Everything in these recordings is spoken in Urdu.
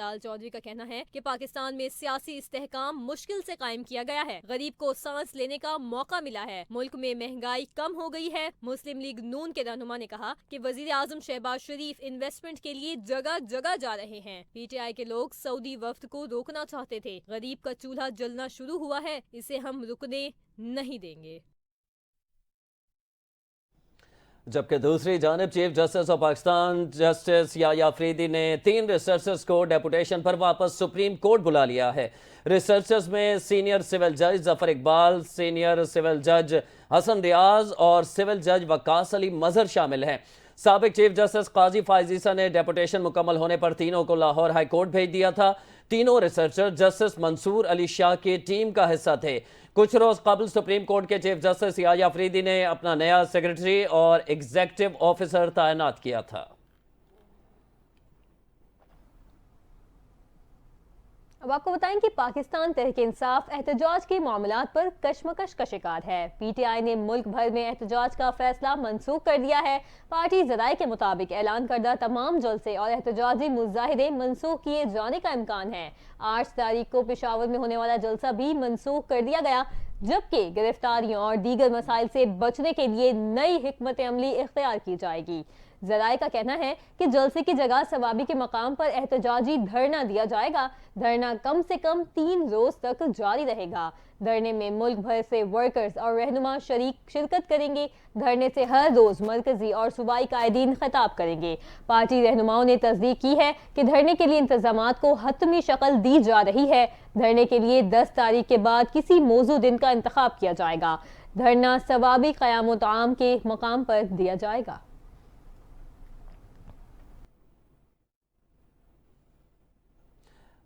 طلال چودھری کا کہنا ہے کہ پاکستان میں سیاسی استحکام مشکل سے قائم کیا گیا ہے، غریب کو سانس لینے کا موقع ملا ہے، ملک میں مہنگائی کم ہو گئی ہے۔ مسلم لیگ نون کے رہنما نے کہا کہ وزیر اعظم شہباز شریف انویسٹمنٹ کے لیے جگہ جگہ جا رہے ہیں۔ پی ٹی آئی کے لوگ سعودی وفد کو روکنا چاہتے تھے، غریب کا چولہا جلنا شروع ہوا ہے، اسے ہم رکنے نہیں دیں گے۔ جبکہ دوسری جانب chief justice of Pakistan justice Yahya Afridi نے 3 ریسرچرز کو ڈیپوٹیشن پر واپس سپریم کورٹ بلا لیا ہے۔ ریسرچرز میں سینئر سول جج ظفر اقبال، سینئر سول جج حسن ریاض اور سول جج وقاص علی مظہر شامل ہیں۔ سابق چیف جسٹس قاضی فائز عیسیٰ نے ڈیپوٹیشن مکمل ہونے پر تینوں کو لاہور ہائی کورٹ بھیج دیا تھا۔ تینوں ریسرچر جسٹس منصور علی شاہ کی ٹیم کا حصہ تھے۔ کچھ روز قبل سپریم کورٹ کے چیف جسٹس یحییٰ افریدی نے اپنا نیا سیکرٹری اور ایگزیکٹو آفیسر تعینات کیا تھا۔ اب آپ کو بتائیں کہ پاکستان تحریک انصاف احتجاج کے معاملات پر کشمکش کا شکار ہے۔ پی ٹی آئی نے ملک بھر میں احتجاج کا فیصلہ منسوخ کر دیا ہے۔ پارٹی ذرائع کے مطابق اعلان کردہ تمام جلسے اور احتجاجی مظاہرے منسوخ کیے جانے کا امکان ہے۔ 8 تاریخ کو پشاور میں ہونے والا جلسہ بھی منسوخ کر دیا گیا، جبکہ گرفتاریوں اور دیگر مسائل سے بچنے کے لیے نئی حکمت عملی اختیار کی جائے گی۔ ذرائع کا کہنا ہے کہ جلسے کی جگہ ثوابی کے مقام پر احتجاجی دھرنا دیا جائے گا۔ دھرنا کم سے کم 3 روز تک جاری رہے گا۔ دھرنے میں ملک بھر سے ورکرز اور رہنما شرکت کریں گے۔ دھرنے سے ہر روز مرکزی اور صوبائی قائدین خطاب کریں گے۔ پارٹی رہنماؤں نے تصدیق کی ہے کہ دھرنے کے لیے انتظامات کو حتمی شکل دی جا رہی ہے۔ دھرنے کے لیے 10 تاریخ کے بعد کسی موزوں دن کا انتخاب کیا جائے گا۔ دھرنا ثوابی قیام و طعام کے مقام پر دیا جائے گا۔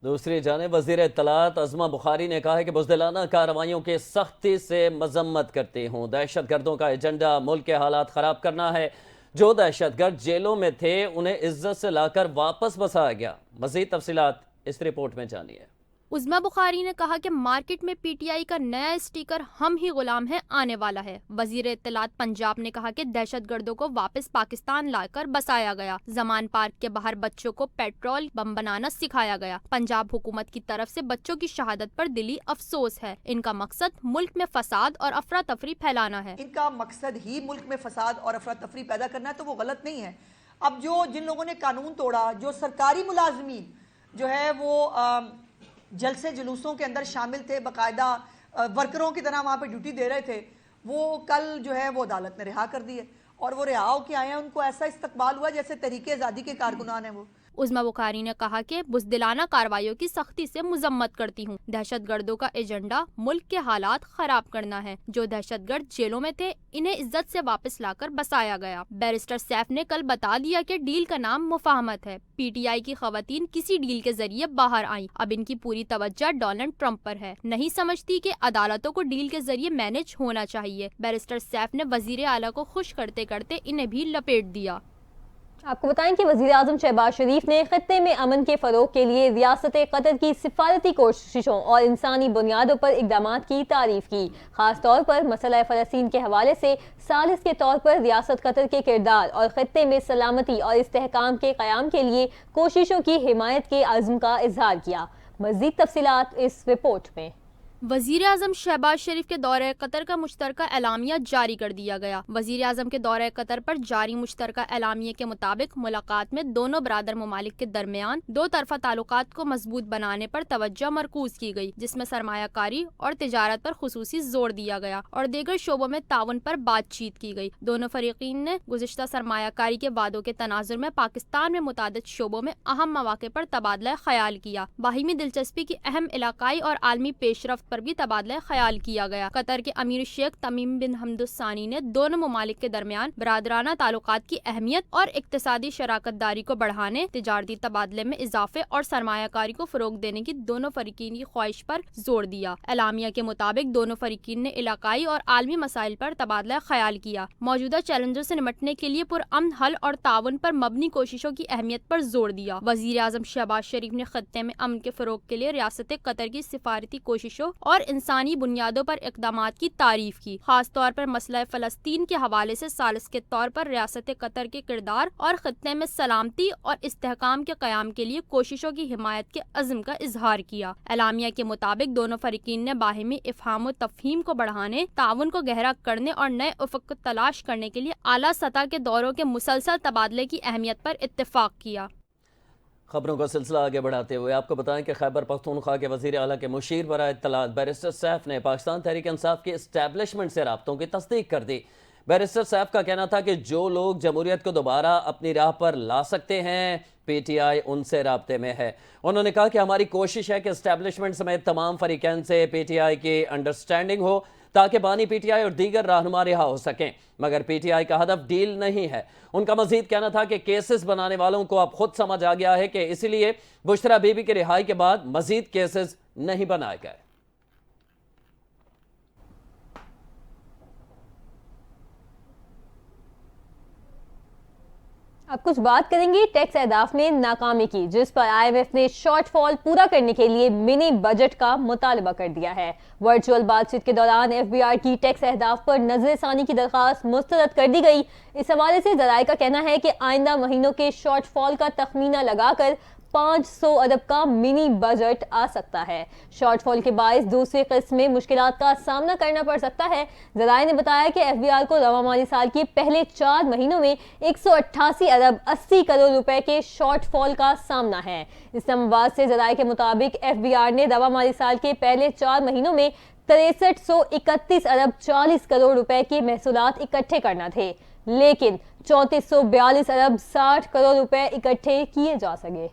دوسری جانب وزیر اطلاعات عظمہ بخاری نے کہا ہے کہ بزدلانہ کارروائیوں کے سختی سے مذمت کرتے ہوں۔ دہشت گردوں کا ایجنڈا ملک کے حالات خراب کرنا ہے۔ جو دہشت گرد جیلوں میں تھے انہیں عزت سے لا کر واپس بسایا گیا۔ مزید تفصیلات اس رپورٹ میں جانیے۔ عظمہ بخاری نے کہا کہ مارکیٹ میں پی ٹی آئی کا نیا اسٹیکر ہم ہی غلام ہیں آنے والا ہے۔ وزیر اطلاعات پنجاب نے کہا کہ دہشت گردوں کو واپس پاکستان لا کر بسایا گیا۔ زمان پارک کے باہر بچوں کو پیٹرول بم بنانا سکھایا گیا۔ پنجاب حکومت کی طرف سے بچوں کی شہادت پر دلی افسوس ہے۔ ان کا مقصد ملک میں فساد اور افراتفری پھیلانا ہے۔ ان کا مقصد ہی ملک میں فساد اور افراتفری پیدا کرنا ہے، تو وہ غلط نہیں ہے۔ اب جن لوگوں نے قانون توڑا، جو سرکاری ملازمین جو ہے وہ جلسے جلوسوں کے اندر شامل تھے، باقاعدہ ورکروں کی طرح وہاں پہ ڈیوٹی دے رہے تھے، وہ کل جو ہے وہ عدالت نے رہا کر دیے، اور وہ رہا ہو کے آئے ہیں، ان کو ایسا استقبال ہوا جیسے تحریک آزادی کے کارکنان ہیں وہ۔ عظمہ بخاری نے کہا کہ بزدلانہ کارروائیوں کی سختی سے مذمت کرتی ہوں۔ دہشت گردوں کا ایجنڈا ملک کے حالات خراب کرنا ہے۔ جو دہشت گرد جیلوں میں تھے انہیں عزت سے واپس لا کر بسایا گیا۔ بیرسٹر سیف نے کل بتا دیا کہ ڈیل کا نام مفاہمت ہے۔ پی ٹی آئی کی خواتین کسی ڈیل کے ذریعے باہر آئیں۔ اب ان کی پوری توجہ ڈونلڈ ٹرمپ پر ہے۔ نہیں سمجھتی کہ عدالتوں کو ڈیل کے ذریعے مینج ہونا چاہیے۔ بیرسٹر سیف نے وزیر اعلیٰ کو خوش کرتے کرتے انہیں بھی لپیٹ دیا۔ آپ کو بتائیں کہ وزیر اعظم شہباز شریف نے خطے میں امن کے فروغ کے لیے ریاست قطر کی سفارتی کوششوں اور انسانی بنیادوں پر اقدامات کی تعریف کی۔ خاص طور پر مسئلہ فلسطین کے حوالے سے ثالث کے طور پر ریاست قطر کے کردار اور خطے میں سلامتی اور استحکام کے قیام کے لیے کوششوں کی حمایت کے عزم کا اظہار کیا۔ مزید تفصیلات اس رپورٹ میں۔ وزیر اعظم شہباز شریف کے دورہ قطر کا مشترکہ اعلامیہ جاری کر دیا گیا۔ وزیر اعظم کے دورہ قطر پر جاری مشترکہ اعلامیے کے مطابق ملاقات میں دونوں برادر ممالک کے درمیان 2 طرفہ تعلقات کو مضبوط بنانے پر توجہ مرکوز کی گئی، جس میں سرمایہ کاری اور تجارت پر خصوصی زور دیا گیا اور دیگر شعبوں میں تعاون پر بات چیت کی گئی۔ دونوں فریقین نے گزشتہ سرمایہ کاری کے وعدوں کے تناظر میں پاکستان میں متعدد شعبوں میں اہم مواقع پر تبادلہ خیال کیا۔ باہمی دلچسپی کی اہم علاقائی اور عالمی پیش رفت پر بھی تبادلہ خیال کیا گیا۔ قطر کے امیر شیخ تمیم بن حمد الثانی نے دونوں ممالک کے درمیان برادرانہ تعلقات کی اہمیت اور اقتصادی شراکت داری کو بڑھانے، تجارتی تبادلے میں اضافے اور سرمایہ کاری کو فروغ دینے کی دونوں فریقین کی خواہش پر زور دیا۔ اعلامیہ کے مطابق دونوں فریقین نے علاقائی اور عالمی مسائل پر تبادلہ خیال کیا، موجودہ چیلنجوں سے نمٹنے کے لیے پرامن حل اور تعاون پر مبنی کوششوں کی اہمیت پر زور دیا۔ وزیر اعظم شہباز شریف نے خطے میں امن کے فروغ کے لیے ریاست قطر کی سفارتی کوششوں اور انسانی بنیادوں پر اقدامات کی تعریف کی، خاص طور پر مسئلہ فلسطین کے حوالے سے ثالث کے طور پر ریاست قطر کے کردار اور خطے میں سلامتی اور استحکام کے قیام کے لیے کوششوں کی حمایت کے عزم کا اظہار کیا۔ اعلامیہ کے مطابق دونوں فریقین نے باہمی افہام و تفہیم کو بڑھانے، تعاون کو گہرا کرنے اور نئے افق کو تلاش کرنے کے لیے اعلیٰ سطح کے دوروں کے مسلسل تبادلے کی اہمیت پر اتفاق کیا۔ خبروں کا سلسلہ آگے بڑھاتے ہوئے آپ کو بتائیں کہ خیبر پختونخوا کے وزیر اعلیٰ کے مشیر برائے اطلاعات بیرسٹر سیف نے پاکستان تحریک انصاف کے اسٹیبلشمنٹ سے رابطوں کی تصدیق کر دی۔ بیرسٹر سیف کا کہنا تھا کہ جو لوگ جمہوریت کو دوبارہ اپنی راہ پر لا سکتے ہیں، پی ٹی آئی ان سے رابطے میں ہے۔ انہوں نے کہا کہ ہماری کوشش ہے کہ اسٹیبلشمنٹ سمیت تمام فریقین سے پی ٹی آئی کی انڈرسٹینڈنگ ہو تاکہ بانی پی ٹی آئی اور دیگر رہنما رہا ہو سکیں، مگر پی ٹی آئی کا ہدف ڈیل نہیں ہے۔ ان کا مزید کہنا تھا کہ کیسز بنانے والوں کو اب خود سمجھ آ گیا ہے کہ اسی لیے بشرا بی بی کی رہائی کے بعد مزید کیسز نہیں بنائے گئے۔ اب کچھ بات کریں گے ٹیکس اہداف میں ناکامی کی، جس پر آئی ایم ایف نے شارٹ فال پورا کرنے کے لیے منی بجٹ کا مطالبہ کر دیا ہے۔ ورچوئل بات چیت کے دوران ایف بی آر کی ٹیکس اہداف پر نظر ثانی کی درخواست مسترد کر دی گئی۔ اس حوالے سے ذرائع کا کہنا ہے کہ آئندہ مہینوں کے شارٹ فال کا تخمینہ لگا کر 500 ارب کا منی بجٹ آ سکتا ہے۔ شارٹ فال کے باعث دوسری قسط میں مشکلات کا سامنا کرنا پڑ سکتا ہے۔ ذرائع نے بتایا کہ ایف بی آر کو رواں مالی سال کے پہلے 4 مہینوں میں 188 ارب 80 کروڑ روپے کے شارٹ فال کا سامنا ہے۔ اسلام آباد سے ذرائع کے مطابق ایف بی آر نے رواں مالی سال کے پہلے 4 مہینوں میں 6331 ارب 40 کروڑ روپے کے محصولات اکٹھے کرنا تھے، لیکن 3442 ارب 60 کروڑ روپے اکٹھے کیے جا سکے۔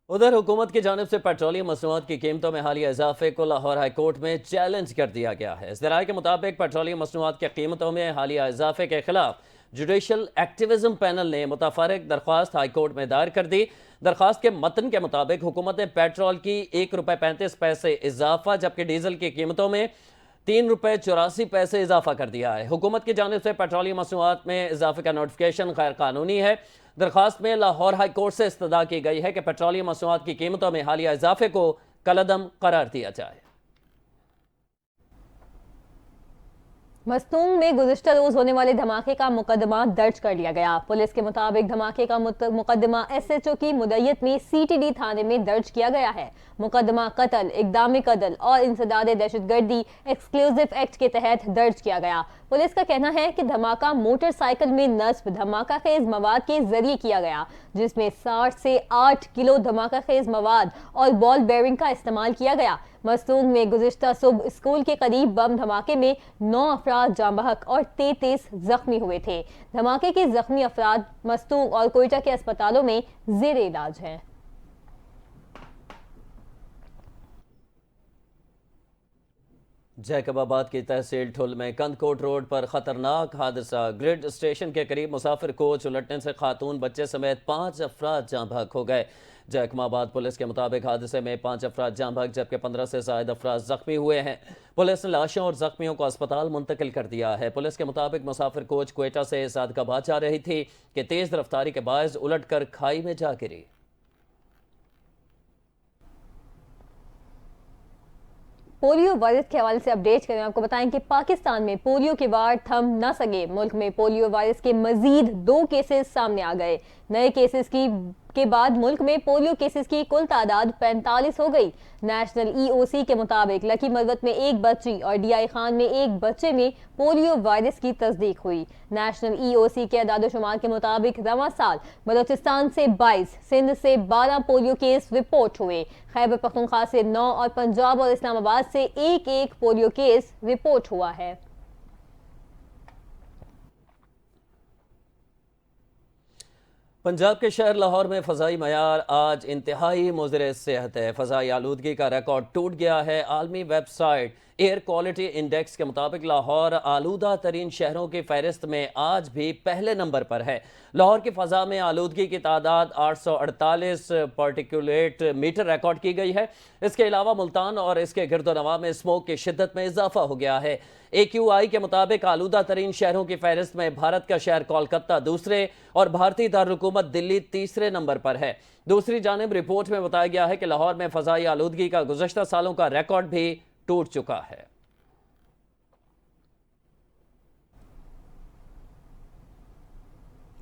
ادھر حکومت کی جانب سے پیٹرولیم مصنوعات کی قیمتوں میں حالیہ اضافے کو لاہور ہائی کورٹ میں چیلنج کر دیا گیا ہے۔ ذرائع کے مطابق پیٹرولیم مصنوعات کی قیمتوں میں حالیہ اضافے کے خلاف جوڈیشل ایکٹیویزم پینل نے متفرق درخواست ہائی کورٹ میں دائر کر دی۔ درخواست کے متن کے مطابق حکومت نے پیٹرول کی ₹1.35 اضافہ جبکہ ڈیزل کی قیمتوں میں ₹3.84 اضافہ کر دیا ہے۔ حکومت کی جانب سے پیٹرولیم مصنوعات میں اضافے کا نوٹیفیکیشن غیر قانونی ہے۔ درخواست میں لاہور ہائی کورٹ سے استدعا کی گئی ہے کہ پیٹرولیم مصنوعات کی قیمتوں میں حالیہ اضافے کو کالعدم قرار دیا جائے۔ مستونگ میں گزشتہ روز ہونے والے دھماکے کا مقدمہ درج کر لیا گیا۔ پولیس کے مطابق دھماکے کا مقدمہ ایس ایچ او کی مدعیت میں سی ٹی ڈی تھانے میں درج کیا گیا ہے۔ مقدمہ قتل، اقدام قتل اور انسداد دہشت گردی ایکسکلوزیو ایکٹ کے تحت درج کیا گیا۔ پولیس کا کہنا ہے کہ دھماکہ موٹر سائیکل میں نصب دھماکہ خیز مواد کے ذریعے کیا گیا، جس میں 60 سے 8 کلو دھماکہ خیز مواد اور بال بیئرنگ کا استعمال کیا گیا۔ مستونگ میں گزشتہ صبح اسکول کے قریب بم دھماکے میں 9 افراد جاں بحق اور 33 زخمی ہوئے تھے۔ دھماکے کے زخمی افراد مستونگ اور کوئٹہ کے اسپتالوں میں زیر علاج ہیں۔ جیکب آباد کی تحصیل ٹھل میں کند کوٹ روڈ پر خطرناک حادثہ، گریڈ اسٹیشن کے قریب مسافر کوچ الٹنے سے خاتون بچے سمیت 5 افراد جاں بحق ہو گئے۔ جیکب آباد پولیس کے مطابق حادثے میں 5 افراد جاں بحق جبکہ 15 سے زائد افراد زخمی ہوئے ہیں۔ پولیس نے لاشوں اور زخمیوں کو اسپتال منتقل کر دیا ہے۔ پولیس کے مطابق مسافر کوچ کوئٹہ سے سعدکاباد جا رہی تھی کہ تیز رفتاری کے باعث الٹ کر کھائی میں جا گری۔ پولیو وائرس کے حوالے سے اپڈیٹ کریں، آپ کو بتائیں کہ پاکستان میں پولیو کے وار تھم نہ سکے۔ ملک میں پولیو وائرس کے مزید 2 کیسز سامنے آ گئے۔ نئے کیسز کے بعد ملک میں پولیو کیسز کی کل تعداد 45 ہو گئی۔ نیشنل ای او سی کے مطابق لکی مروت میں 1 بچی اور ڈی آئی خان میں 1 بچے میں پولیو وائرس کی تصدیق ہوئی۔ نیشنل ای او سی کے اعداد و شمار کے مطابق رواں سال بلوچستان سے 22، سندھ سے 12 پولیو کیس رپورٹ ہوئے۔ خیبر پختونخوا سے 9 اور پنجاب اور اسلام آباد سے 1 پولیو کیس رپورٹ ہوا ہے۔ پنجاب کے شہر لاہور میں فضائی معیار آج انتہائی مضر صحت ہے۔ فضائی آلودگی کا ریکارڈ ٹوٹ گیا ہے۔ عالمی web site air quality index کے مطابق لاہور آلودہ ترین شہروں کی فہرست میں آج بھی پہلے نمبر پر ہے۔ لاہور کی فضا میں آلودگی کی تعداد 848 پارٹیکولیٹ میٹر ریکارڈ کی گئی ہے۔ اس کے علاوہ ملتان اور اس کے گرد و نواح میں اسموک کی شدت میں اضافہ ہو گیا ہے۔ اے کیو آئی کے مطابق آلودہ ترین شہروں کی فہرست میں بھارت کا شہر کولکتہ دوسرے اور بھارتی دارالحکومت بعد دلی تیسرے نمبر پر ہے۔ دوسری جانب رپورٹ میں بتایا گیا ہے کہ لاہور میں فضائی آلودگی کا گزشتہ سالوں کا ریکارڈ بھی ٹوٹ چکا ہے۔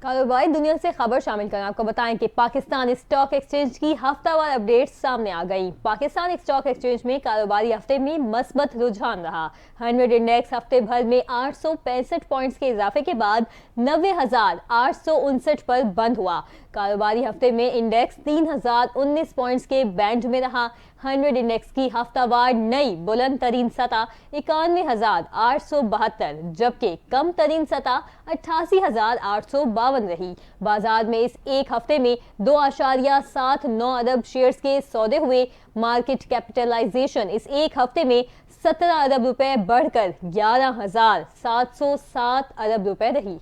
کاروباری دنیا سے خبر شامل کرنا آپ کو بتائیں کہ پاکستان اسٹاک ایکسچینج کی ہفتہ وار اپڈیٹ سامنے آ گئی۔ پاکستان اسٹاک ایکسچینج میں کاروباری ہفتے میں مثبت رجحان رہا۔ 100 انڈیکس ہفتے بھر میں 865 پوائنٹس کے اضافے کے بعد 90,859 پر بند ہوا۔ کاروباری ہفتے میں انڈیکس 3,019 پوائنٹس کے بینڈ میں رہا۔ 100 انڈیکس کی ہفتہ وار نئی بلند ترین سطح 91,872 جبکہ کم ترین سطح 88,852 رہی۔ بازار میں اس ایک ہفتے میں 2.79 ارب شیئرز کے سودے ہوئے۔ مارکیٹ کیپٹلائزیشن اس ایک ہفتے میں 17 ارب روپے بڑھ کر 11,707 ارب روپے رہی۔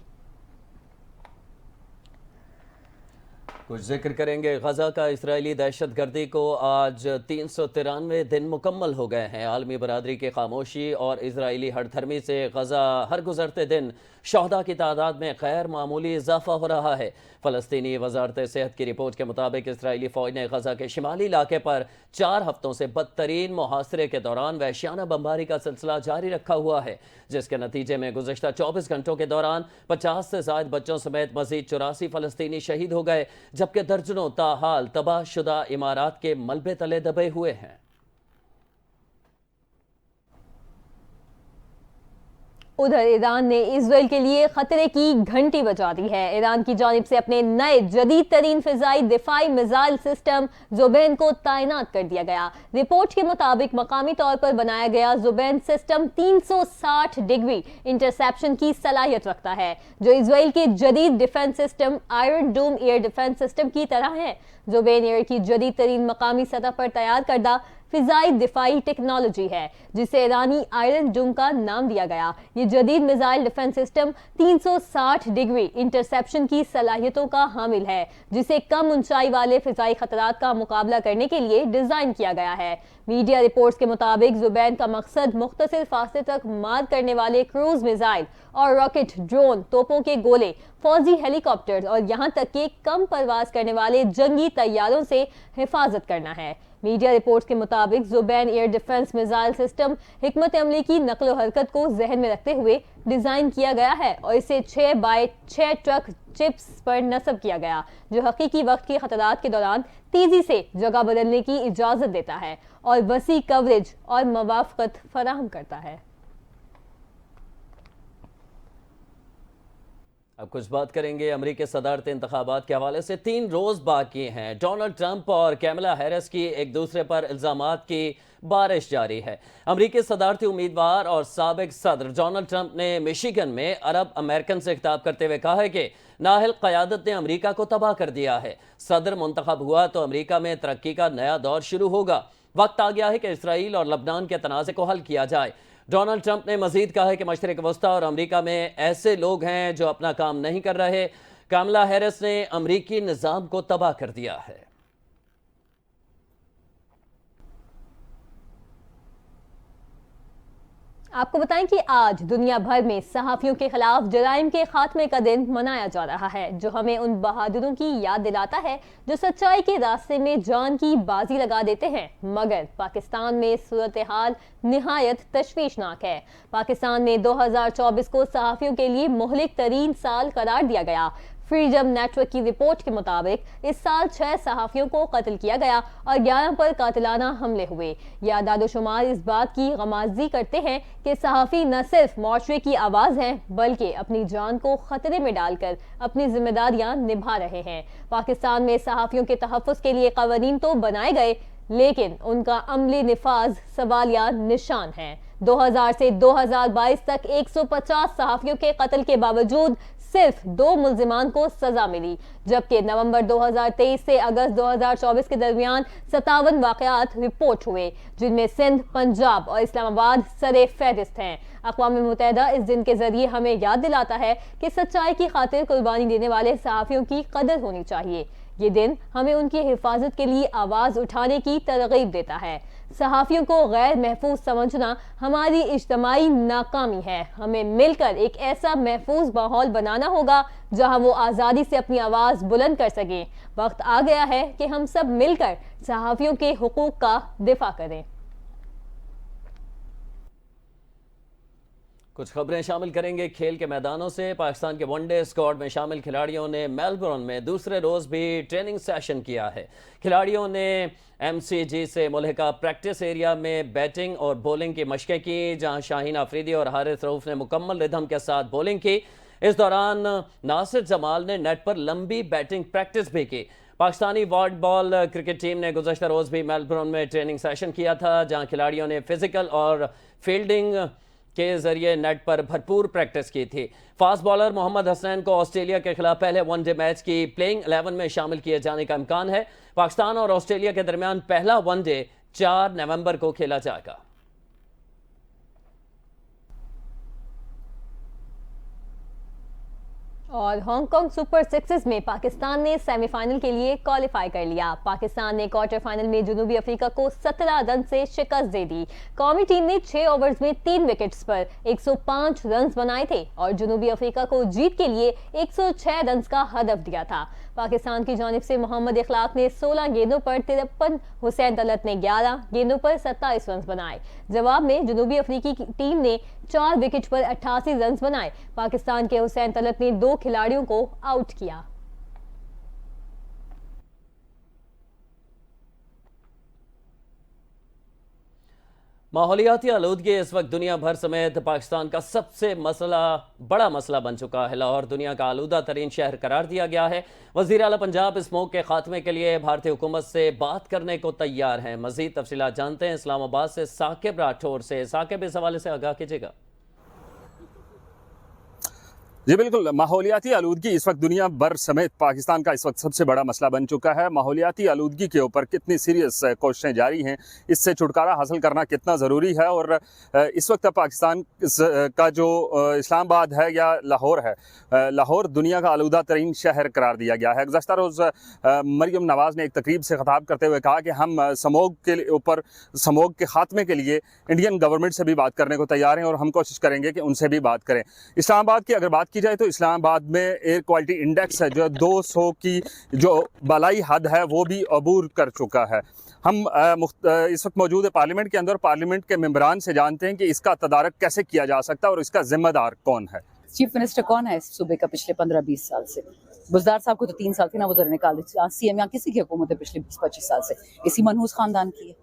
کچھ ذکر کریں گے غزہ کا۔ اسرائیلی دہشت گردی کو آج 393 دن مکمل ہو گئے ہیں۔ عالمی برادری کی خاموشی اور اسرائیلی ہٹ دھرمی سے غزہ ہر گزرتے دن شہداء کی تعداد میں غیر معمولی اضافہ ہو رہا ہے۔ فلسطینی وزارت صحت کی رپورٹ کے مطابق اسرائیلی فوج نے غزہ کے شمالی علاقے پر 4 ہفتوں سے بدترین محاصرے کے دوران وحشیانہ بمباری کا سلسلہ جاری رکھا ہوا ہے، جس کے نتیجے میں گزشتہ 24 گھنٹوں کے دوران 50 سے زائد بچوں سمیت مزید 84 فلسطینی شہید ہو گئے، جبکہ درجنوں تاحال تباہ شدہ عمارات کے ملبے تلے دبے ہوئے ہیں۔ ادھر ایران نے اسرائیل کے لیے خطرے کی گھنٹی بجا دی ہے۔ ایران کی جانب سے اپنے نئے جدید ترین فضائی دفاعی میزائل سسٹم زوبین کو تعینات کر دیا گیا۔ رپورٹ کے مطابق مقامی طور پر بنایا گیا زوبین سسٹم 360 ڈگری انٹرسیپشن کی صلاحیت رکھتا ہے، جو اسرائیل کے جدید defence system Iron Dome air defence system کی طرح ہے۔ زوبین ایئر کی جدید ترین مقامی سطح پر تیار کردہ فضائی دفاعی ٹیکنالوجی ہے، جسے ایرانی آئرن ڈوم کا نام دیا گیا۔ یہ جدید missile defence system 360 degree interception کی صلاحیتوں کا حامل ہے، جسے کم اونچائی والے فضائی خطرات کا مقابلہ کرنے کے لیے ڈیزائن کیا گیا ہے۔ میڈیا رپورٹس کے مطابق زوبین کا مقصد مختصر فاصلے تک مار کرنے والے کروز میزائل اور راکٹ، ڈرون، توپوں کے گولے، فوجی ہیلی کاپٹر اور یہاں تک کہ کم پرواز کرنے والے جنگی طیاروں سے حفاظت کرنا ہے۔ میڈیا رپورٹس کے مطابق Zubin air defence missile system حکمت عملی کی نقل و حرکت کو ذہن میں رکھتے ہوئے ڈیزائن کیا گیا ہے اور اسے 6x6 ٹرک چپس پر نصب کیا گیا، جو حقیقی وقت کے خطرات کے دوران تیزی سے جگہ بدلنے کی اجازت دیتا ہے اور وسیع کوریج اور موافقت فراہم کرتا ہے۔ اب کچھ بات کریں گے امریکی صدارتی انتخابات کے حوالے سے۔ 3 روز باقی ہیں۔ ڈونلڈ ٹرمپ اور کیملا ہیرس کی ایک دوسرے پر الزامات کی بارش جاری ہے۔ امریکی صدارتی امیدوار اور سابق صدر ڈونلڈ ٹرمپ نے مشیگن میں عرب امریکن سے خطاب کرتے ہوئے کہا ہے کہ نااہل قیادت نے امریکہ کو تباہ کر دیا ہے۔ صدر منتخب ہوا تو امریکہ میں ترقی کا نیا دور شروع ہوگا۔ وقت آ گیا ہے کہ اسرائیل اور لبنان کے تنازع کو حل کیا جائے۔ ڈونلڈ ٹرمپ نے مزید کہا ہے کہ مشرق وسطیٰ اور امریکہ میں ایسے لوگ ہیں جو اپنا کام نہیں کر رہے۔ کاملا ہیرس نے امریکی نظام کو تباہ کر دیا ہے۔ آپ کو بتائیں کہ آج دنیا بھر میں صحافیوں کے خلاف جرائم کے خاتمے کا دن منایا جا رہا ہے، جو ہمیں ان بہادروں کی یاد دلاتا ہے جو سچائی کے راستے میں جان کی بازی لگا دیتے ہیں۔ مگر پاکستان میں صورتحال نہایت تشویشناک ہے۔ پاکستان میں 2024 کو صحافیوں کے لیے مہلک ترین سال قرار دیا گیا۔ فریڈم نیٹ ورک کی رپورٹ کے مطابق اس سال 6 صحافیوں کو قتل کیا گیا اور 11 پر قاتلانہ حملے ہوئے۔ یہ اعداد و شمار اس بات کی غمازی کرتے ہیں کہ صحافی نہ صرف معاشرے کی آواز ہیں بلکہ اپنی جان کو خطرے میں ڈال کر اپنی ذمہ داریاں نبھا رہے ہیں۔ پاکستان میں صحافیوں کے تحفظ کے لیے قوانین تو بنائے گئے، لیکن ان کا عملی نفاذ سوالیہ نشان ہے۔ 2000 سے 2022 تک 150 صحافیوں کے قتل کے باوجود صرف 2 ملزمان کو سزا ملی، جبکہ نومبر 2023 سے اگست 2024 کے درمیان 57 واقعات رپورٹ ہوئے، جن میں سندھ، پنجاب اور اسلام آباد سرِ فہرست ہیں۔ اقوام متحدہ اس دن کے ذریعے ہمیں یاد دلاتا ہے کہ سچائی کی خاطر قربانی دینے والے صحافیوں کی قدر ہونی چاہیے۔ یہ دن ہمیں ان کی حفاظت کے لیے آواز اٹھانے کی ترغیب دیتا ہے۔ صحافیوں کو غیر محفوظ سمجھنا ہماری اجتماعی ناکامی ہے۔ ہمیں مل کر ایک ایسا محفوظ ماحول بنانا ہوگا جہاں وہ آزادی سے اپنی آواز بلند کر سکیں۔ وقت آ گیا ہے کہ ہم سب مل کر صحافیوں کے حقوق کا دفاع کریں۔ کچھ خبریں شامل کریں گے کھیل کے میدانوں سے۔ پاکستان کے ون ڈے اسکواڈ میں شامل کھلاڑیوں نے میلبورن میں دوسرے روز بھی ٹریننگ سیشن کیا ہے۔ کھلاڑیوں نے ایم سی جی سے ملحقہ پریکٹس ایریا میں بیٹنگ اور بولنگ کی مشقیں کی، جہاں شاہین آفریدی اور حارث رؤوف نے مکمل ردھم کے ساتھ بولنگ کی۔ اس دوران ناصر جمال نے نیٹ پر لمبی بیٹنگ پریکٹس بھی کی۔ Pakistani what ball cricket team نے گزشتہ روز بھی میلبورن میں ٹریننگ سیشن کیا تھا، جہاں کھلاڑیوں نے فزیکل اور فیلڈنگ کے ذریعے نیٹ پر بھرپور پریکٹس کی تھی۔ فاسٹ بالر محمد حسنین کو آسٹریلیا کے خلاف پہلے ون ڈے میچ کی پلینگ 11 میں شامل کیے جانے کا امکان ہے۔ پاکستان اور آسٹریلیا کے درمیان پہلا ون ڈے 4 نومبر کو کھیلا جائے گا۔ اور ہانگ کانگ سپر سکسز میں پاکستان نے سیمی فائنل کے لیے کوالیفائی کر لیا۔ پاکستان نے کوارٹر فائنل میں جنوبی افریقہ کو 17 رن سے شکست دے دی۔ قومی ٹیم نے 6 اوورز میں 3 وکٹس پر 105 رنز بنائے تھے اور جنوبی افریقہ کو جیت کے لیے 106 رنز کا ہدف دیا تھا۔ پاکستان کی جانب سے محمد اخلاق نے 16 گیندوں پر 53، حسین طلعت نے 11 گیندوں پر 27 رنز بنائے۔ جواب میں جنوبی افریقی ٹیم نے 4 وکٹ پر 88 رنز بنائے۔ پاکستان کے حسین طلعت نے 2 کھلاڑیوں کو آؤٹ کیا۔ ماحولیاتی آلودگی اس وقت دنیا بھر سمیت پاکستان کا سب سے بڑا مسئلہ بن چکا ہے۔ لاہور دنیا کا آلودہ ترین شہر قرار دیا گیا ہے۔ وزیر اعلیٰ پنجاب اسموگ کے خاتمے کے لیے بھارتی حکومت سے بات کرنے کو تیار ہیں۔ مزید تفصیلات جانتے ہیں اسلام آباد سے ثاقب راٹھور سے۔ ثاقب، اس حوالے سے آگاہ کیجیے گا۔ جی بالکل، ماحولیاتی آلودگی اس وقت دنیا بھر سمیت پاکستان کا اس وقت سب سے بڑا مسئلہ بن چکا ہے۔ ماحولیاتی آلودگی کے اوپر کتنی سیریس کوششیں جاری ہیں، اس سے چھٹکارا حاصل کرنا کتنا ضروری ہے، اور اس وقت پاکستان کا جو اسلام آباد ہے یا لاہور ہے، لاہور دنیا کا آلودہ ترین شہر قرار دیا گیا ہے۔ گزشتہ روز مریم نواز نے ایک تقریب سے خطاب کرتے ہوئے کہا کہ ہم سموگ کے خاتمے کے لیے انڈین گورنمنٹ سے بھی بات کرنے کو تیار ہیں اور ہم کوشش کریں گے کہ ان سے بھی بات کریں۔ اسلام آباد کی اگر بات کی جائے تو اسلام آباد میں ایئر کوالٹی انڈیکس ہے جو 200 کی جو بالائی حد ہے وہ بھی عبور کر چکا ہے۔ ہم اس وقت موجود ہے پارلیمنٹ کے اندر، پارلیمنٹ کے ممبران سے جانتے ہیں کہ اس کا تدارک کیسے کیا جا سکتا ہے اور اس کا ذمہ دار کون ہے۔ چیف منسٹر کون ہے اس صوبے کا پچھلے 15-20 سال سے؟ بزدار صاحب کو تو 3 سال تھی نا، وزیر نکال دی۔ سی ایم یہاں کسی کی حکومت ہے پچھلے 20-25 سال سے؟ اسی منحوس خاندان کی ہے۔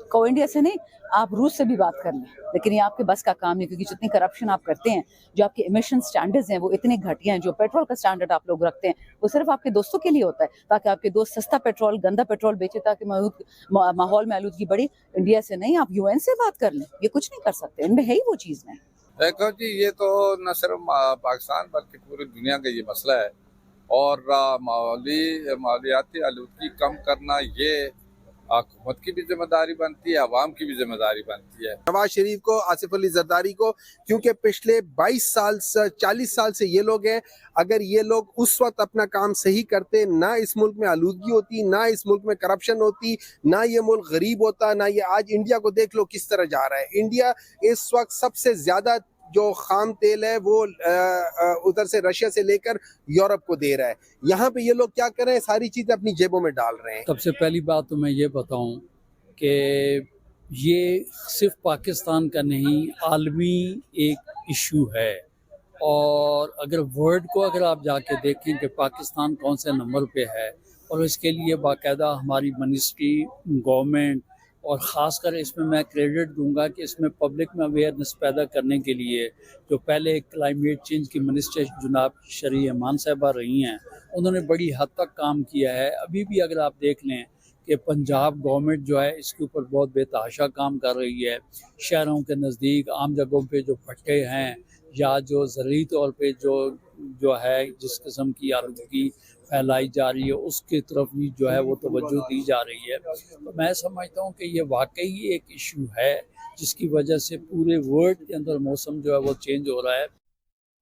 کو انڈیا سے نہیں، آپ روس سے بھی بات کر لیں، لیکن یہ آپ کے بس کا کام نہیں، کیونکہ جتنی کرپشن آپ کرتے ہیں، جو آپ کے ایمیشن سٹینڈرڈز ہیں وہ اتنے گھٹیا ہیں، جو پیٹرول کا سٹینڈرڈ آپ لوگ رکھتے ہیں وہ صرف آپ کے دوستوں کے لیے ہوتا ہے، تاکہ آپ کے دوست سستا پیٹرول، گندا پیٹرول بیچے تاکہ ماحول میں آلودگی بڑھی۔ انڈیا سے نہیں، آپ یو این سے بات کر لیں، یہ کچھ نہیں کر سکتے، ان میں ہے ہی وہ چیز نہیں۔ دیکھو جی، یہ تو نہ صرف پاکستان بلکہ پوری دنیا کا یہ مسئلہ ہے، اور ماحولیاتی آلودگی کم کرنا یہ حکومت کی بھی ذمہ داری بنتی ہے، عوام کی بھی ذمہ داری بنتی ہے۔ نواز شریف کو، آصف علی زرداری کو، کیونکہ پچھلے 22 سال سے 40 سال سے یہ لوگ ہیں، اگر یہ لوگ اس وقت اپنا کام صحیح کرتے، نہ اس ملک میں آلودگی ہوتی، نہ اس ملک میں کرپشن ہوتی، نہ یہ ملک غریب ہوتا، نہ یہ آج انڈیا کو دیکھ لو کس طرح جا رہا ہے۔ انڈیا اس وقت سب سے زیادہ جو خام تیل ہے وہ ادھر سے رشیا سے لے کر یورپ کو دے رہا ہے۔ یہاں پہ یہ لوگ کیا کر رہے ہیں؟ ساری چیزیں اپنی جیبوں میں ڈال رہے ہیں۔ سب سے پہلی بات تو میں یہ بتاؤں کہ یہ صرف پاکستان کا نہیں، عالمی ایک ایشو ہے، اور اگر ورلڈ کو اگر آپ جا کے دیکھیں کہ پاکستان کون سے نمبر پہ ہے، اور اس کے لیے باقاعدہ ہماری منسٹری، گورنمنٹ، اور خاص کر اس میں کریڈٹ دوں گا کہ اس میں پبلک میں اویئرنیس پیدا کرنے کے لیے جو پہلے کلائمیٹ چینج کی منسٹر جناب شرعی امان صاحبہ رہی ہیں، انہوں نے بڑی حد تک کام کیا ہے۔ ابھی بھی اگر آپ دیکھ لیں کہ پنجاب گورنمنٹ جو ہے اس کے اوپر بہت بے تحاشا کام کر رہی ہے۔ شہروں کے نزدیک عام جگہوں پہ جو بھٹے ہیں یا جو زرعی طور پہ جو ہے جس قسم کی آلودگی پھیلائی جا رہی ہے، اس کی طرف بھی جو ہے وہ توجہ دی جا رہی ہے۔ تو میں سمجھتا ہوں کہ یہ واقعی ایک ایشو ہے جس کی وجہ سے پورے ورلڈ کے اندر موسم جو ہے وہ چینج ہو رہا ہے۔